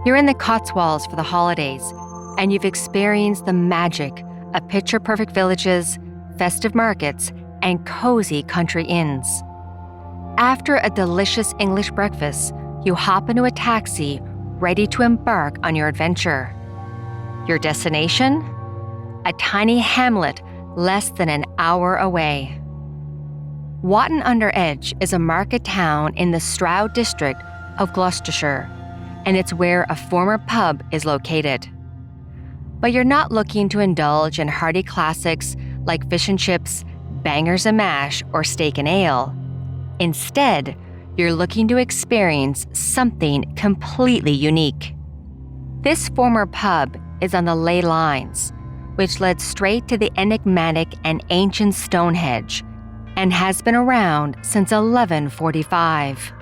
You're in the Cotswolds for the holidays, and you've experienced the magic of picture-perfect villages, festive markets, and cozy country inns. After a delicious English breakfast, you hop into a taxi, ready to embark on your adventure. Your destination? A tiny hamlet less than an hour away. Wotton-under-Edge is a market town in the Stroud district of Gloucestershire, and it's where a former pub is located. But you're not looking to indulge in hearty classics like fish and chips, bangers and mash, or steak and ale. Instead, you're looking to experience something completely unique. This former pub is on the ley lines, which led straight to the enigmatic and ancient Stonehenge, and has been around since 1145.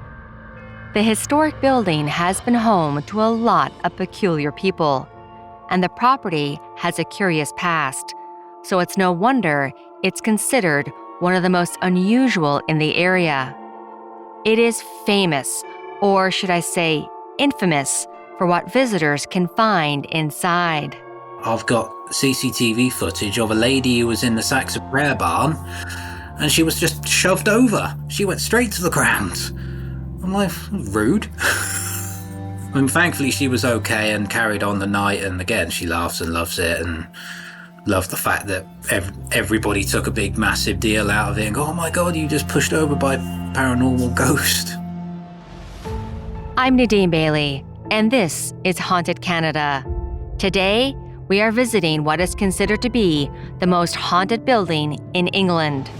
The historic building has been home to a lot of peculiar people, and the property has a curious past, so it's no wonder it's considered one of the most unusual in the area. It is famous, or should I say infamous, for what visitors can find inside. I've got CCTV footage of a lady who was in the Saxon prayer barn, and she was just shoved over. She went straight to the ground. I'm like, rude. And thankfully she was okay and carried on the night, and again, she laughs and loves it and loved the fact that everybody took a big, massive deal out of it and go, oh my God, you just pushed over by a paranormal ghost. I'm Nadine Bailey, and this is Haunted Canada. Today, we are visiting what is considered to be the most haunted building in England.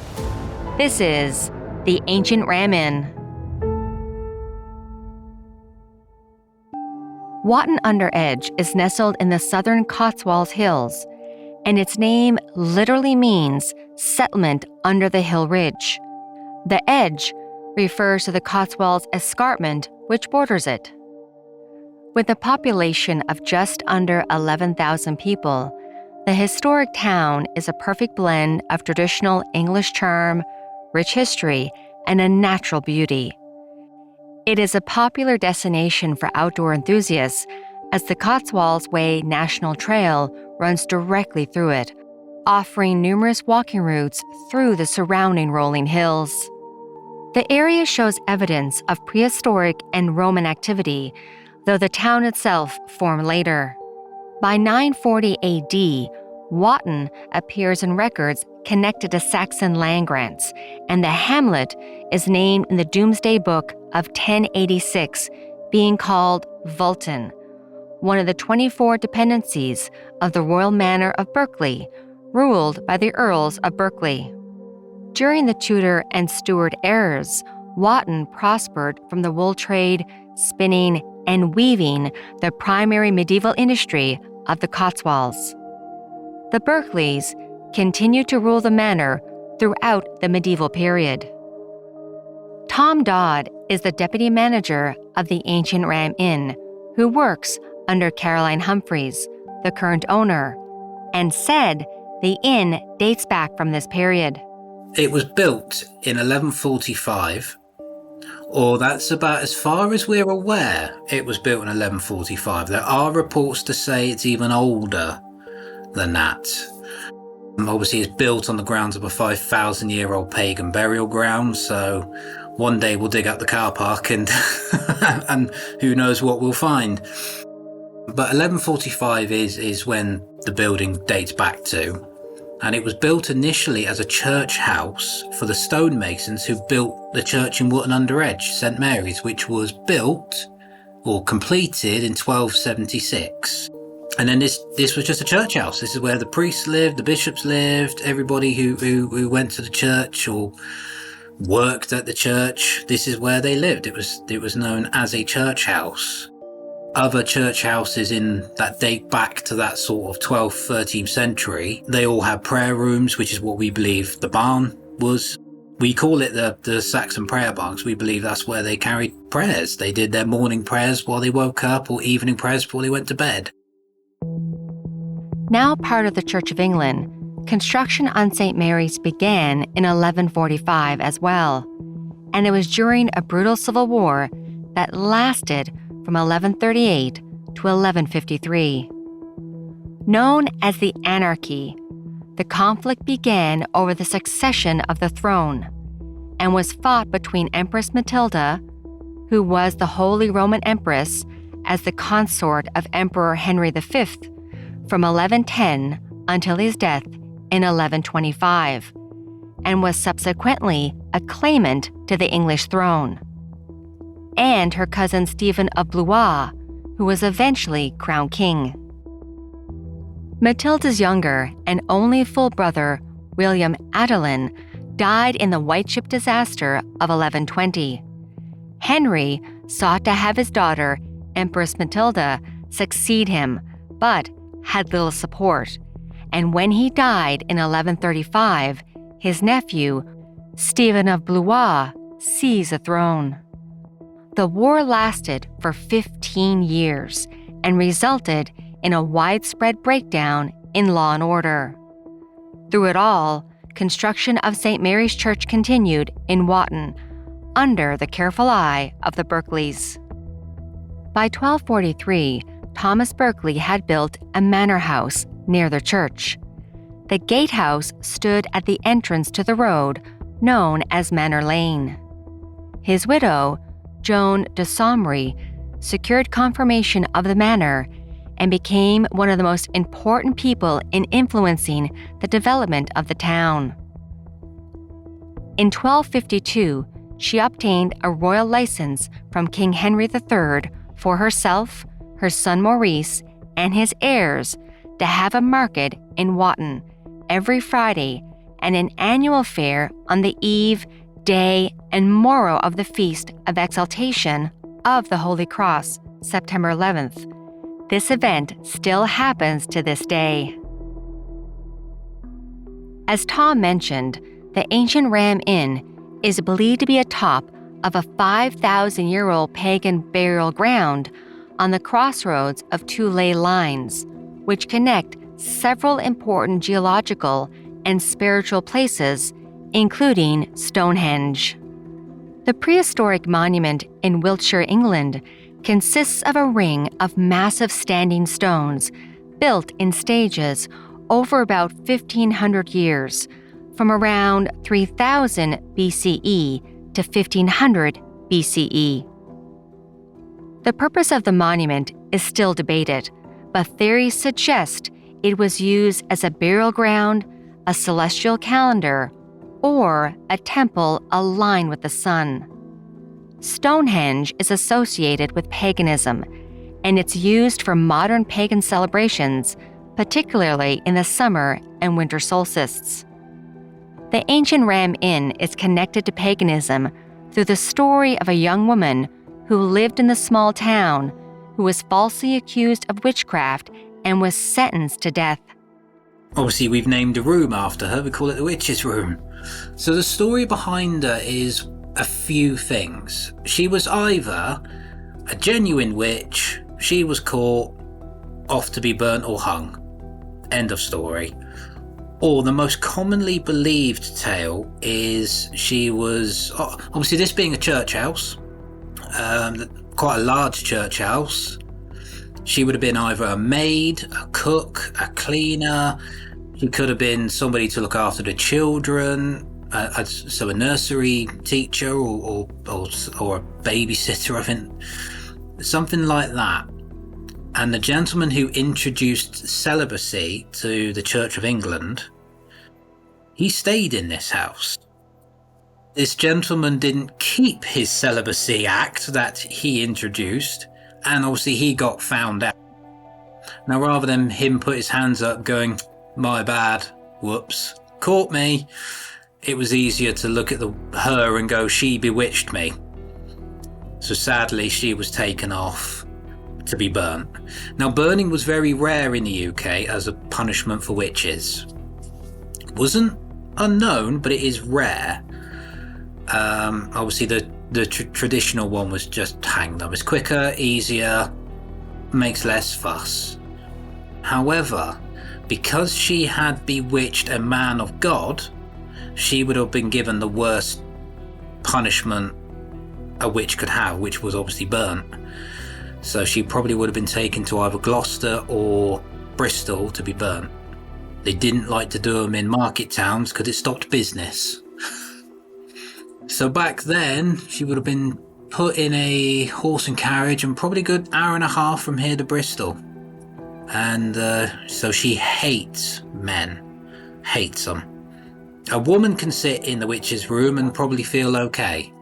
This is the Ancient Ram Inn. Wotton-under-Edge is nestled in the southern Cotswolds Hills, and its name literally means settlement under the hill ridge. The edge refers to the Cotswolds escarpment which borders it. With a population of just under 11,000 people, the historic town is a perfect blend of traditional English charm, rich history, and a natural beauty. It is a popular destination for outdoor enthusiasts, as the Cotswolds Way National Trail runs directly through it, offering numerous walking routes through the surrounding rolling hills. The area shows evidence of prehistoric and Roman activity, though the town itself formed later. By 940 AD, Wotton appears in records connected to Saxon land grants, and the hamlet is named in the Domesday Book of 1086, being called Vulton, one of the 24 dependencies of the Royal Manor of Berkeley, ruled by the Earls of Berkeley. During the Tudor and Stuart eras, Wotton prospered from the wool trade, spinning, and weaving, the primary medieval industry of the Cotswolds. The Berkeleys continued to rule the manor throughout the medieval period. Tom Dodd is the deputy manager of the Ancient Ram Inn, who works under Caroline Humphreys, the current owner, and said the inn dates back from this period. It was built in 1145, or that's about as far as we're aware. It was built in 1145. There are reports to say it's even older than that. Obviously, it's built on the grounds of a 5,000-year-old pagan burial ground, so one day we'll dig up the car park and and who knows what we'll find. But 1145 is when the building dates back to, and it was built initially as a church house for the stonemasons who built the church in Wotton-under-Edge, St Mary's, which was built or completed in 1276. And then this was just a church house. This is where the priests lived, the bishops lived, everybody who went to the church or worked at the church. This is where they lived. It was known as a church house. Other church houses in that date back to that sort of 12th, 13th century, they all had prayer rooms, which is what we believe the barn was. We call it the Saxon prayer barn because we believe that's where they carried prayers. They did their morning prayers while they woke up, or evening prayers before they went to bed. Now part of the Church of England, construction on St. Mary's began in 1145 as well, and it was during a brutal civil war that lasted from 1138 to 1153. Known as the Anarchy, the conflict began over the succession of the throne and was fought between Empress Matilda, who was the Holy Roman Empress as the consort of Emperor Henry V from 1110 until his death in 1125, and was subsequently a claimant to the English throne, and her cousin Stephen of Blois, who was eventually crowned king. Matilda's younger and only full brother, William Adelin, died in the White Ship disaster of 1120. Henry sought to have his daughter, Empress Matilda, succeed him, but had little support, and when he died in 1135, his nephew, Stephen of Blois, seized the throne. The war lasted for 15 years and resulted in a widespread breakdown in law and order. Through it all, construction of St. Mary's Church continued in Wotton, under the careful eye of the Berkeleys. By 1243, Thomas Berkeley had built a manor house near the church. The gatehouse stood at the entrance to the road known as Manor Lane. His widow, Joan de Sommery, secured confirmation of the manor and became one of the most important people in influencing the development of the town. In 1252, she obtained a royal license from King Henry III for herself, her son Maurice, and his heirs to have a market in Wotton every Friday and an annual fair on the eve, day, and morrow of the Feast of Exaltation of the Holy Cross, September 11th. This event still happens to this day. As Tom mentioned, the ancient Ram Inn is believed to be atop of a 5,000-year-old pagan burial ground on the crossroads of two ley lines, which connect several important geological and spiritual places, including Stonehenge. The prehistoric monument in Wiltshire, England, consists of a ring of massive standing stones built in stages over about 1,500 years, from around 3000 BCE to 1500 BCE. The purpose of the monument is still debated, but theories suggest it was used as a burial ground, a celestial calendar, or a temple aligned with the sun. Stonehenge is associated with paganism, and it's used for modern pagan celebrations, particularly in the summer and winter solstices. The ancient Ram Inn is connected to paganism through the story of a young woman who lived in the small town who was falsely accused of witchcraft and was sentenced to death. Obviously, we've named a room after her. We call it the Witch's Room. So the story behind her is a few things. She was either a genuine witch, she was caught, off to be burnt or hung. End of story. Or the most commonly believed tale is she was, obviously this being a church house, quite a large church house, she would have been either a maid, a cook, a cleaner. She could have been somebody to look after the children, so a nursery teacher or a babysitter, I think, something like that. And the gentleman who introduced celibacy to the Church of England, he stayed in this house. This gentleman didn't keep his celibacy act that he introduced, and obviously he got found out. Now, rather than him put his hands up going, "My bad, whoops, caught me," it was easier to look at her and go, "She bewitched me." So sadly, she was taken off to be burnt. Now, burning was very rare in the UK as a punishment for witches. It wasn't unknown, but it is rare. Obviously, the traditional one was just hang them. It's quicker, easier, makes less fuss. However, because she had bewitched a man of God, she would have been given the worst punishment a witch could have, which was obviously burnt. So she probably would have been taken to either Gloucester or Bristol to be burnt. They didn't like to do them in market towns because it stopped business. So back then, she would have been put in a horse and carriage and probably a good hour and a half from here to Bristol. And so she hates men, hates them. A woman can sit in the witch's room and probably feel okay.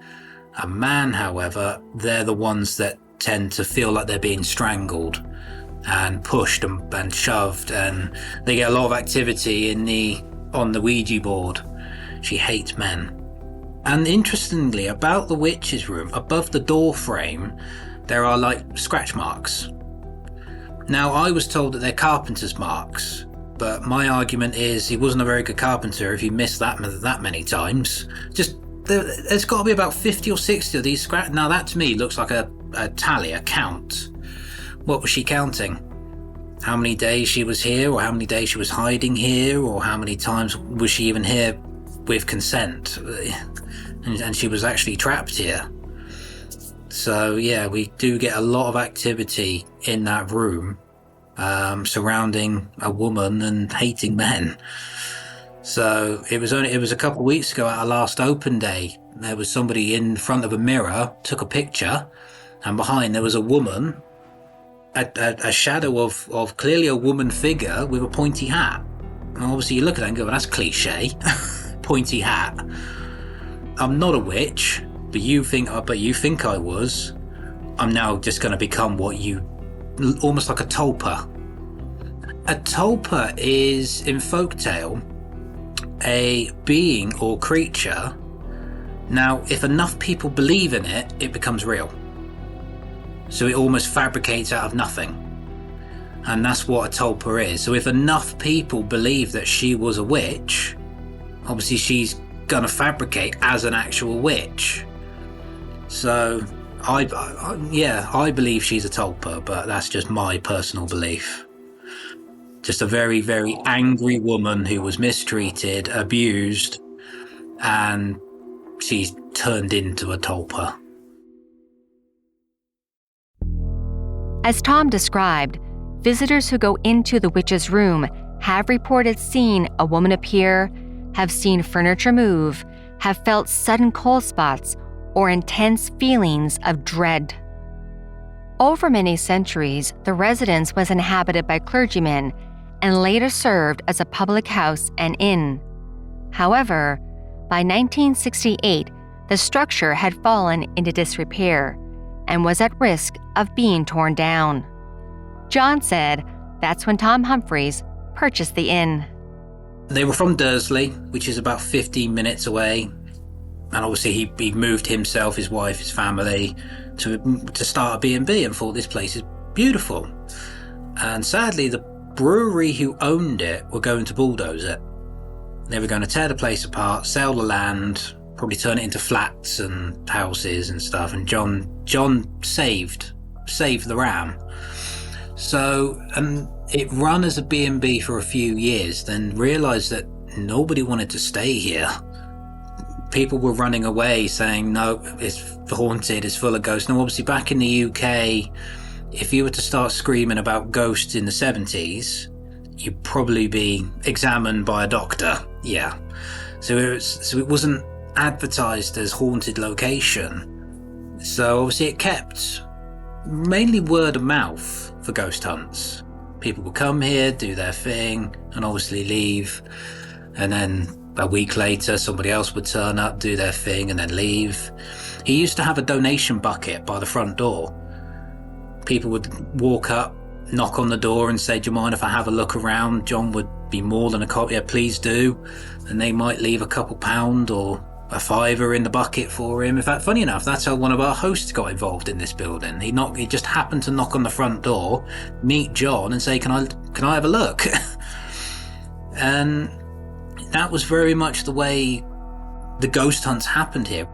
A man, however, they're the ones that tend to feel like they're being strangled and pushed and shoved, and they get a lot of activity on the Ouija board. She hates men. And interestingly, about the witch's room, above the door frame, there are like scratch marks. Now, I was told that they're carpenter's marks, but my argument is he wasn't a very good carpenter if he missed that many times. There's got to be about 50 or 60 of these scratch. Now, that to me looks like a tally, a count. What was she counting? How many days she was here, or how many days she was hiding here, or how many times was she even here with consent? And she was actually trapped here. So yeah, we do get a lot of activity in that room surrounding a woman and hating men. So it was a couple of weeks ago at our last open day. There was somebody in front of a mirror, took a picture, and behind there was a woman, a shadow of clearly a woman figure with a pointy hat. And obviously you look at that and go, well, that's cliche. Pointy hat. I'm not a witch, but you think I was. I'm now just going to become almost like a tulpa. A tulpa is, in folktale, a being or creature. Now, if enough people believe in it, it becomes real. So it almost fabricates out of nothing. And that's what a tulpa is. So if enough people believe that she was a witch, obviously she's going to fabricate as an actual witch. So I believe she's a tulpa, but that's just my personal belief. Just a very, very angry woman who was mistreated, abused, and she's turned into a tulpa. As Tom described, visitors who go into the witch's room have reported seeing a woman appear, have seen furniture move, have felt sudden cold spots, or intense feelings of dread. Over many centuries, the residence was inhabited by clergymen and later served as a public house and inn. However, by 1968, the structure had fallen into disrepair and was at risk of being torn down. John said that's when Tom Humphreys purchased the inn. They were from Dursley, which is about 15 minutes away. And obviously he moved himself, his wife, his family to start a B&B and thought this place is beautiful. And sadly, the brewery who owned it were going to bulldoze it. They were going to tear the place apart, sell the land, probably turn it into flats and houses and stuff. And John saved the ram. So, and it ran as a B&B for a few years, then realised that nobody wanted to stay here. People were running away saying, no, it's haunted, it's full of ghosts. Now, obviously, back in the UK, if you were to start screaming about ghosts in the 70s, you'd probably be examined by a doctor. Yeah. So it wasn't advertised as haunted location. So obviously it kept mainly word of mouth for ghost hunts. People would come here, do their thing, and obviously leave. And then a week later, somebody else would turn up, do their thing, and then leave. He used to have a donation bucket by the front door. People would walk up, knock on the door and say, do you mind if I have a look around? John would be more than a copy. Yeah, please do. And they might leave a couple £1 or a £5 in the bucket for him. In fact, funny enough, that's how one of our hosts got involved in this building. He just happened to knock on the front door, meet John and say, can I have a look? And that was very much the way the ghost hunts happened here.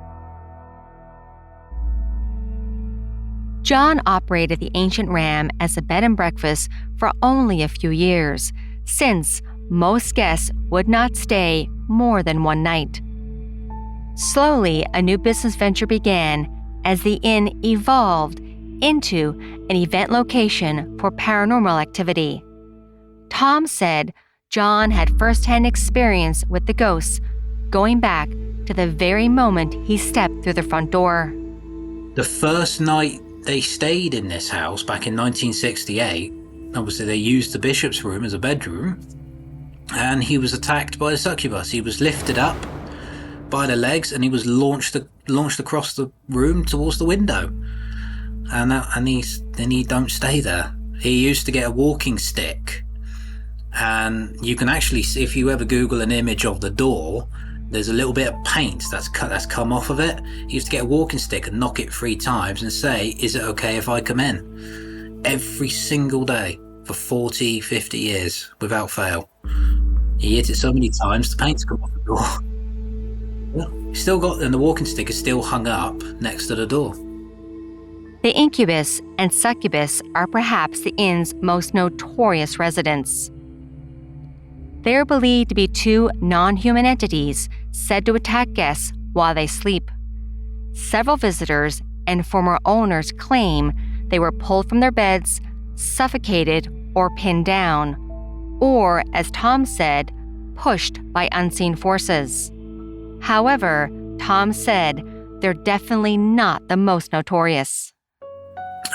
John operated the Ancient Ram as a bed and breakfast for only a few years, since most guests would not stay more than one night. Slowly, a new business venture began as the inn evolved into an event location for paranormal activity. Tom said John had first-hand experience with the ghosts going back to the very moment he stepped through the front door. The first night they stayed in this house back in 1968, obviously they used the bishop's room as a bedroom, and he was attacked by a succubus. He was lifted up by the legs and he was launched across the room towards the window. And he don't stay there. He used to get a walking stick, and you can actually see, if you ever Google an image of the door, there's a little bit of paint that's come off of it. He used to get a walking stick and knock it 3 times and say, "Is it okay if I come in?" Every single day for 40, 50 years without fail. He hit it so many times the paint's come off the door. Yeah, still got, and the walking stick is still hung up next to the door. The incubus and succubus are perhaps the inn's most notorious residents. They are believed to be 2 non-human entities said to attack guests while they sleep. Several visitors and former owners claim they were pulled from their beds, suffocated, or pinned down, or, as Tom said, pushed by unseen forces. However, Tom said they're definitely not the most notorious.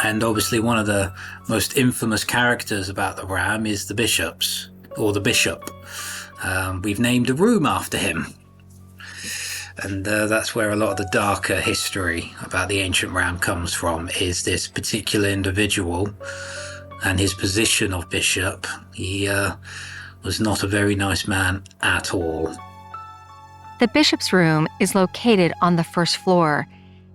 And obviously one of the most infamous characters about the Ram is the bishop. We've named a room after him. And that's where a lot of the darker history about the ancient Ram comes from, is this particular individual and his position of bishop. He was not a very nice man at all. The bishop's room is located on the first floor,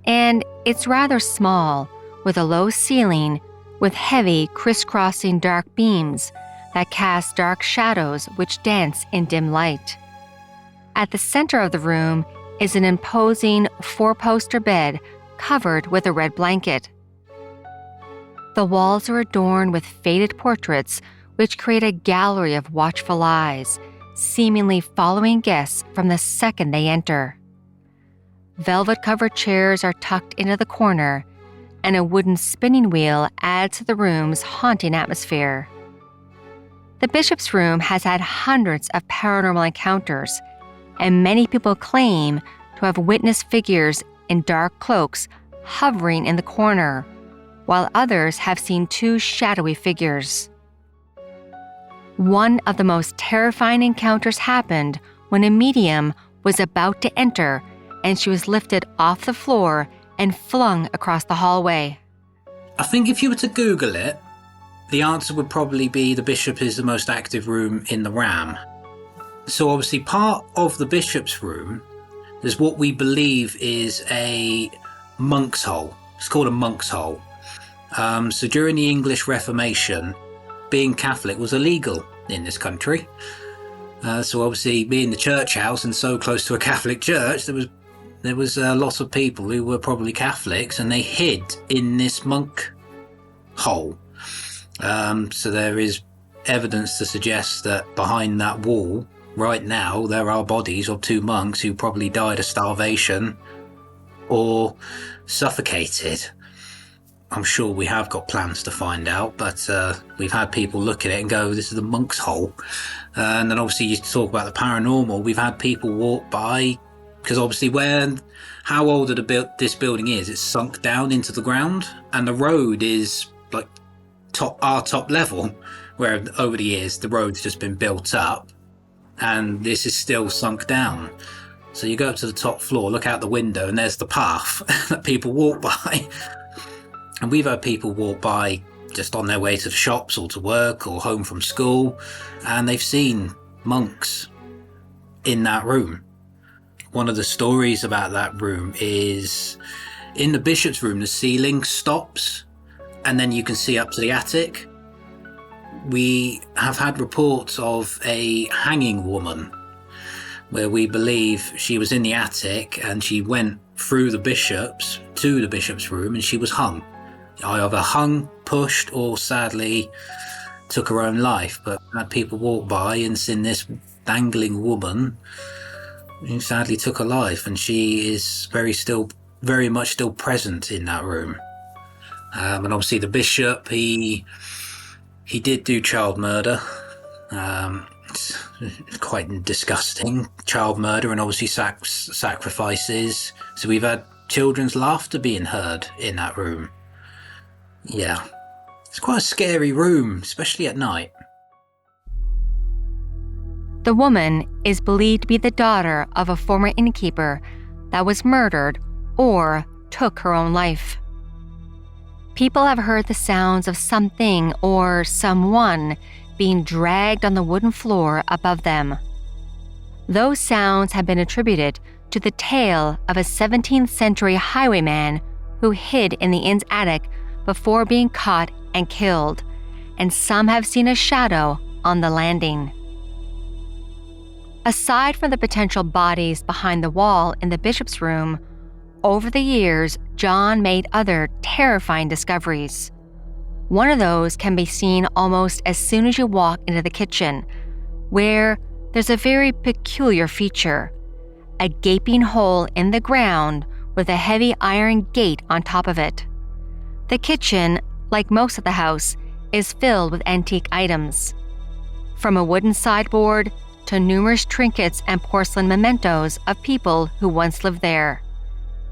and it's rather small, with a low ceiling with heavy crisscrossing dark beams that cast dark shadows which dance in dim light. At the center of the room is an imposing 4-poster bed covered with a red blanket. The walls are adorned with faded portraits which create a gallery of watchful eyes, seemingly following guests from the second they enter. Velvet-covered chairs are tucked into the corner, and a wooden spinning wheel adds to the room's haunting atmosphere. The bishop's room has had hundreds of paranormal encounters, and many people claim to have witnessed figures in dark cloaks hovering in the corner, while others have seen 2 shadowy figures. One of the most terrifying encounters happened when a medium was about to enter, and she was lifted off the floor and flung across the hallway. I think if you were to Google it, the answer would probably be the bishop is the most active room in the Ram. So obviously part of the bishop's room is what we believe is a monk's hole. It's called a monk's hole. So during the English Reformation, being Catholic was illegal in this country. So obviously being the church house and so close to a Catholic church, there was a lot of people who were probably Catholics, and they hid in this monk hole. So there is evidence to suggest that behind that wall right now there are bodies of 2 monks who probably died of starvation or suffocated. I'm sure we have got plans to find out, but we've had people look at it and go, this is the monk's hole. And then obviously you talk about the paranormal. We've had people walk by, because obviously how old this building is, it's sunk down into the ground, and the road is like our top level, where over the years the road's just been built up and this is still sunk down. So you go up to the top floor, look out the window, and there's the path that people walk by. And we've had people walk by just on their way to the shops or to work or home from school, and they've seen monks in that room. One of the stories about that room is in the bishop's room, the ceiling stops and then you can see up to the attic. We have had reports of a hanging woman where we believe she was in the attic and she went through the bishops to the bishop's room and she was hung. Either hung, pushed, or sadly took her own life. But had people walk by and seen this dangling woman who sadly took her life, and she is very much still present in that room. And obviously the bishop, he did do child murder. It's quite disgusting, child murder, and obviously sacrifices. So we've had children's laughter being heard in that room. Yeah, it's quite a scary room, especially at night. The woman is believed to be the daughter of a former innkeeper that was murdered or took her own life. People have heard the sounds of something or someone being dragged on the wooden floor above them. Those sounds have been attributed to the tale of a 17th century highwayman who hid in the inn's attic before being caught and killed, and some have seen a shadow on the landing. Aside from the potential bodies behind the wall in the bishop's room, over the years, John made other terrifying discoveries. One of those can be seen almost as soon as you walk into the kitchen, where there's a very peculiar feature: a gaping hole in the ground with a heavy iron gate on top of it. The kitchen, like most of the house, is filled with antique items. From a wooden sideboard to numerous trinkets and porcelain mementos of people who once lived there.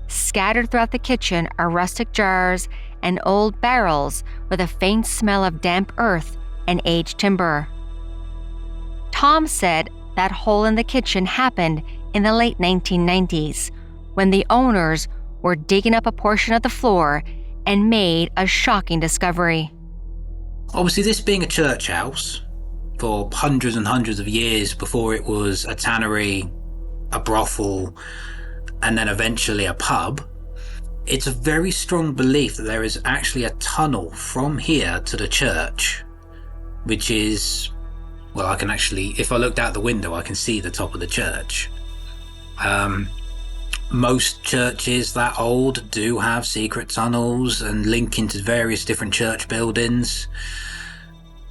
Scattered throughout the kitchen are rustic jars and old barrels with a faint smell of damp earth and aged timber. Tom said that hole in the kitchen happened in the late 1990s, when the owners were digging up a portion of the floor and made a shocking discovery. Obviously, this being a church house for hundreds and hundreds of years before it was a tannery, a brothel, and then eventually a pub, it's a very strong belief that there is actually a tunnel from here to the church, which is, well, I can actually, if I looked out the window, I can see the top of the church. Most churches that old do have secret tunnels and link into various different church buildings.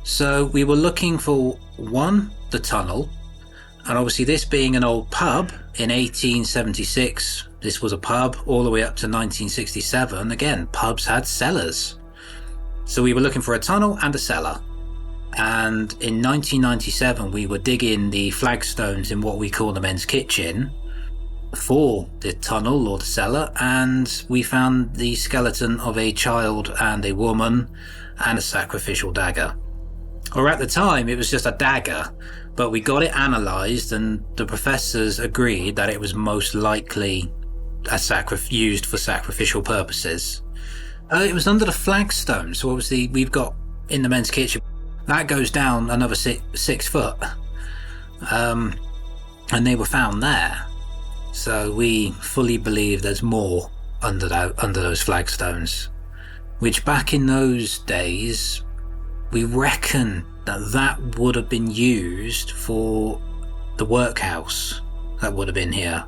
So we were looking for the tunnel, and obviously this being an old pub in 1876, this was a pub all the way up to 1967. Again, pubs had cellars. So we were looking for a tunnel and a cellar. And in 1997, we were digging the flagstones in what we call the men's kitchen for the tunnel or the cellar, and we found the skeleton of a child and a woman and a sacrificial dagger. Or at the time, it was just a dagger, but we got it analysed, and the professors agreed that it was most likely used for sacrificial purposes. It was under the flagstone, so obviously we've got in the men's kitchen, that goes down another 6 foot, and they were found there. So we fully believe there's more under those flagstones, which back in those days, we reckon that would have been used for the workhouse that would have been here.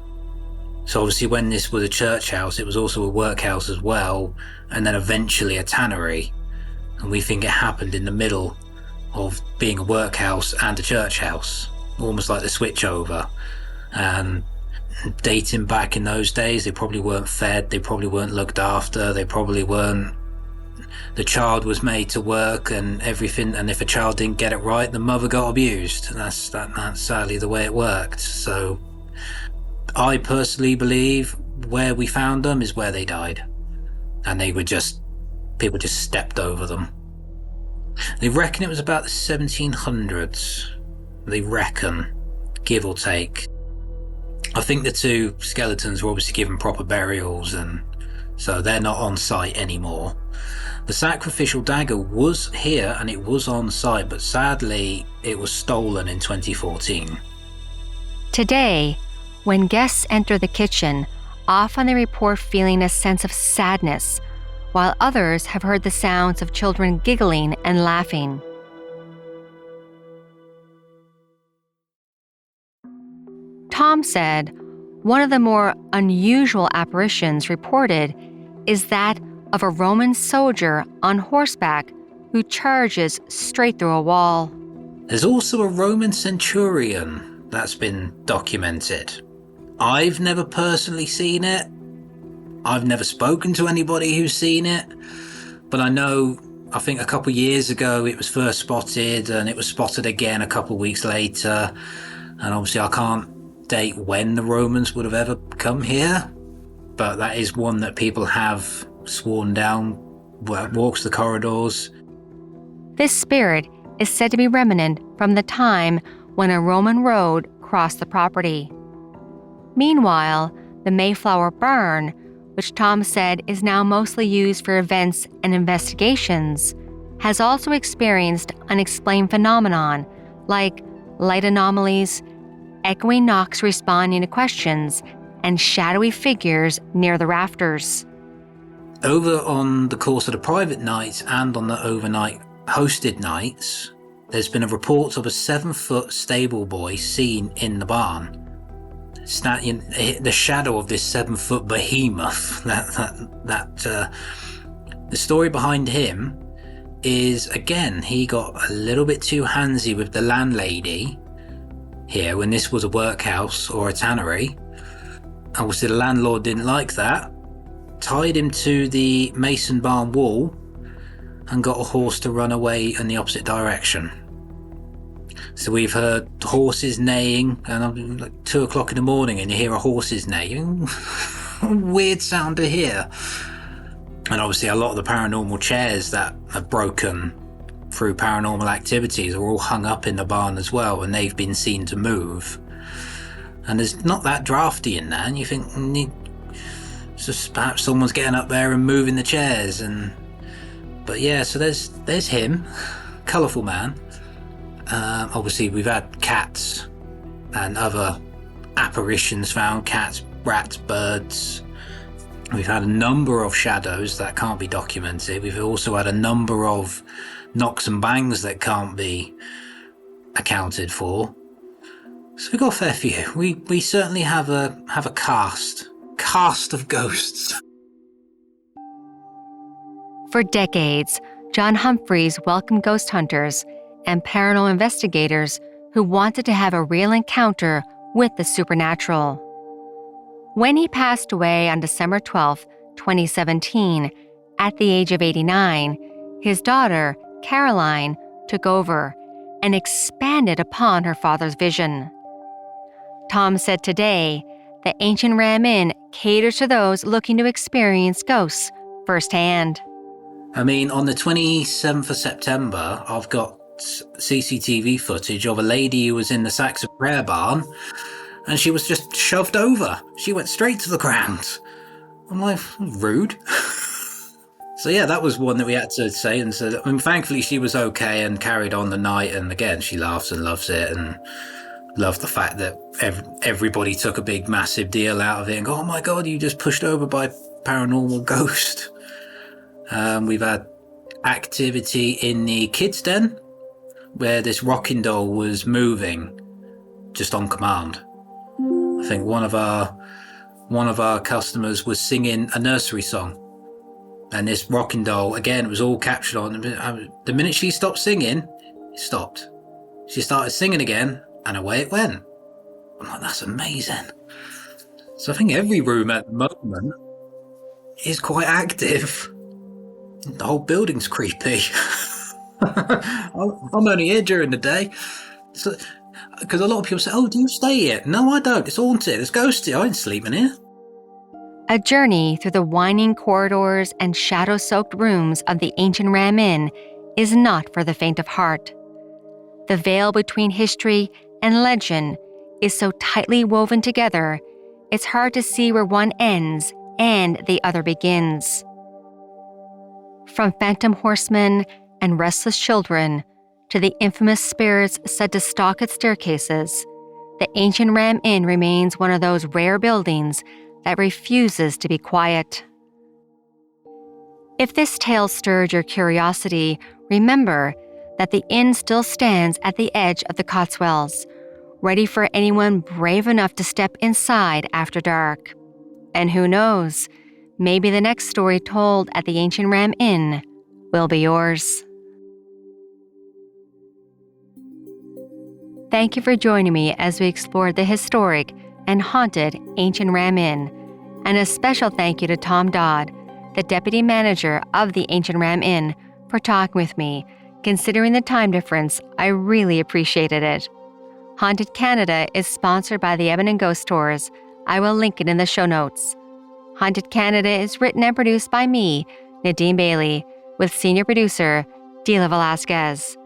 So obviously when this was a church house, it was also a workhouse as well, and then eventually a tannery. And we think it happened in the middle of being a workhouse and a church house, almost like the switchover. And dating back in those days, they probably weren't fed, they probably weren't looked after, they probably weren't, the child was made to work and everything, and if a child didn't get it right, the mother got abused. That's sadly the way it worked. So I personally believe where we found them is where they died, and people just stepped over them. They reckon it was about the 1700s, they reckon, give or take. I think the two skeletons were obviously given proper burials, and so they're not on site anymore. The sacrificial dagger was here and it was on site, but sadly it was stolen in 2014. Today, when guests enter the kitchen, often they report feeling a sense of sadness, while others have heard the sounds of children giggling and laughing. Tom said one of the more unusual apparitions reported is that of a Roman soldier on horseback who charges straight through a wall. There's also a Roman centurion that's been documented. I've never personally seen it. I've never spoken to anybody who's seen it, But I think a couple of years ago it was first spotted, and it was spotted again a couple of weeks later. And obviously I can't date when the Romans would have ever come here, but that is one that people have sworn down, walks the corridors. This spirit is said to be remnant from the time when a Roman road crossed the property. Meanwhile, the Mayflower Barn, which Tom said is now mostly used for events and investigations, has also experienced unexplained phenomenon like light anomalies, echoing knocks responding to questions, and shadowy figures near the rafters. Over on the course of the private nights and on the overnight hosted nights, there's been a report of a 7-foot stable boy seen in the barn. The shadow of this 7-foot behemoth. The story behind him is, again, he got a little bit too handsy with the landlady here when this was a workhouse or a tannery. Obviously the landlord didn't like that, tied him to the mason barn wall and got a horse to run away in the opposite direction. So we've heard horses neighing, and I'm like 2 o'clock in the morning and you hear a horse's neighing. Weird sound to hear. And obviously a lot of the paranormal chairs that have broken through paranormal activities are all hung up in the barn as well, and they've been seen to move. And there's not that drafty in there, and you think it's just perhaps someone's getting up there and moving the chairs. But yeah, so there's him, colourful man. Obviously we've had cats and other apparitions found, cats, rats, birds. We've had a number of shadows that can't be documented. We've also had a number of knocks and bangs that can't be accounted for. So we've got a fair few. We certainly have a cast of ghosts. For decades, John Humphreys welcomed ghost hunters and paranormal investigators who wanted to have a real encounter with the supernatural. When he passed away on December 12, 2017, at the age of 89, his daughter, Caroline, took over and expanded upon her father's vision. Tom said today, the Ancient Ram Inn caters to those looking to experience ghosts firsthand. I mean, on the 27th of September, I've got CCTV footage of a lady who was in the Saxon Prayer Barn, and she was just shoved over. She went straight to the ground. I'm like, rude. So yeah, that was one that we had to say, and so, thankfully she was okay and carried on the night, and again, she laughs and loves it, and loved the fact that everybody took a big, massive deal out of it and go, oh my God, you just pushed over by paranormal ghost. We've had activity in the kids' den, where this rocking doll was moving just on command. I think one of our customers was singing a nursery song, and this rocking doll, again, it was all captured on. The minute she stopped singing, it stopped. She started singing again, and away it went. I'm like, that's amazing. So I think every room at the moment is quite active. The whole building's creepy. I'm only here during the day. So, because a lot of people say, oh, do you stay here? No, I don't. It's haunted. It's ghosty. I ain't sleeping here. A journey through the winding corridors and shadow-soaked rooms of the Ancient Ram Inn is not for the faint of heart. The veil between history and legend is so tightly woven together, it's hard to see where one ends and the other begins. From phantom horsemen and restless children to the infamous spirits said to stalk its staircases, the Ancient Ram Inn remains one of those rare buildings that refuses to be quiet. If this tale stirred your curiosity, remember that the inn still stands at the edge of the Cotswolds, ready for anyone brave enough to step inside after dark. And who knows, maybe the next story told at the Ancient Ram Inn will be yours. Thank you for joining me as we explored the historic and haunted Ancient Ram Inn, and a special thank you to Tom Dodd, the deputy manager of the Ancient Ram Inn, for talking with me. Considering the time difference, I really appreciated it. Haunted Canada is sponsored by the Edmonton Ghost Tours. I will link it in the show notes. Haunted Canada is written and produced by me, Nadine Bailey, with senior producer, Dila Velasquez.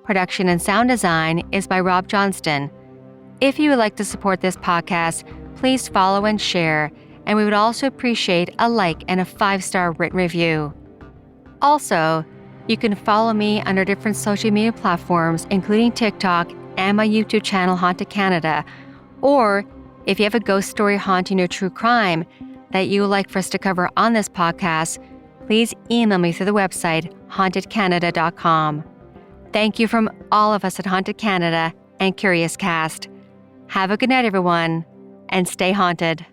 Production and sound design is by Rob Johnston. If you would like to support this podcast, please follow and share, and we would also appreciate a like and a 5-star written review. Also, you can follow me under different social media platforms, including TikTok and my YouTube channel, Haunted Canada. Or if you have a ghost story, haunting, or true crime that you would like for us to cover on this podcast, please email me through the website, hauntedcanada.com. Thank you from all of us at Haunted Canada and Curious Cast. Have a good night, everyone, and stay haunted.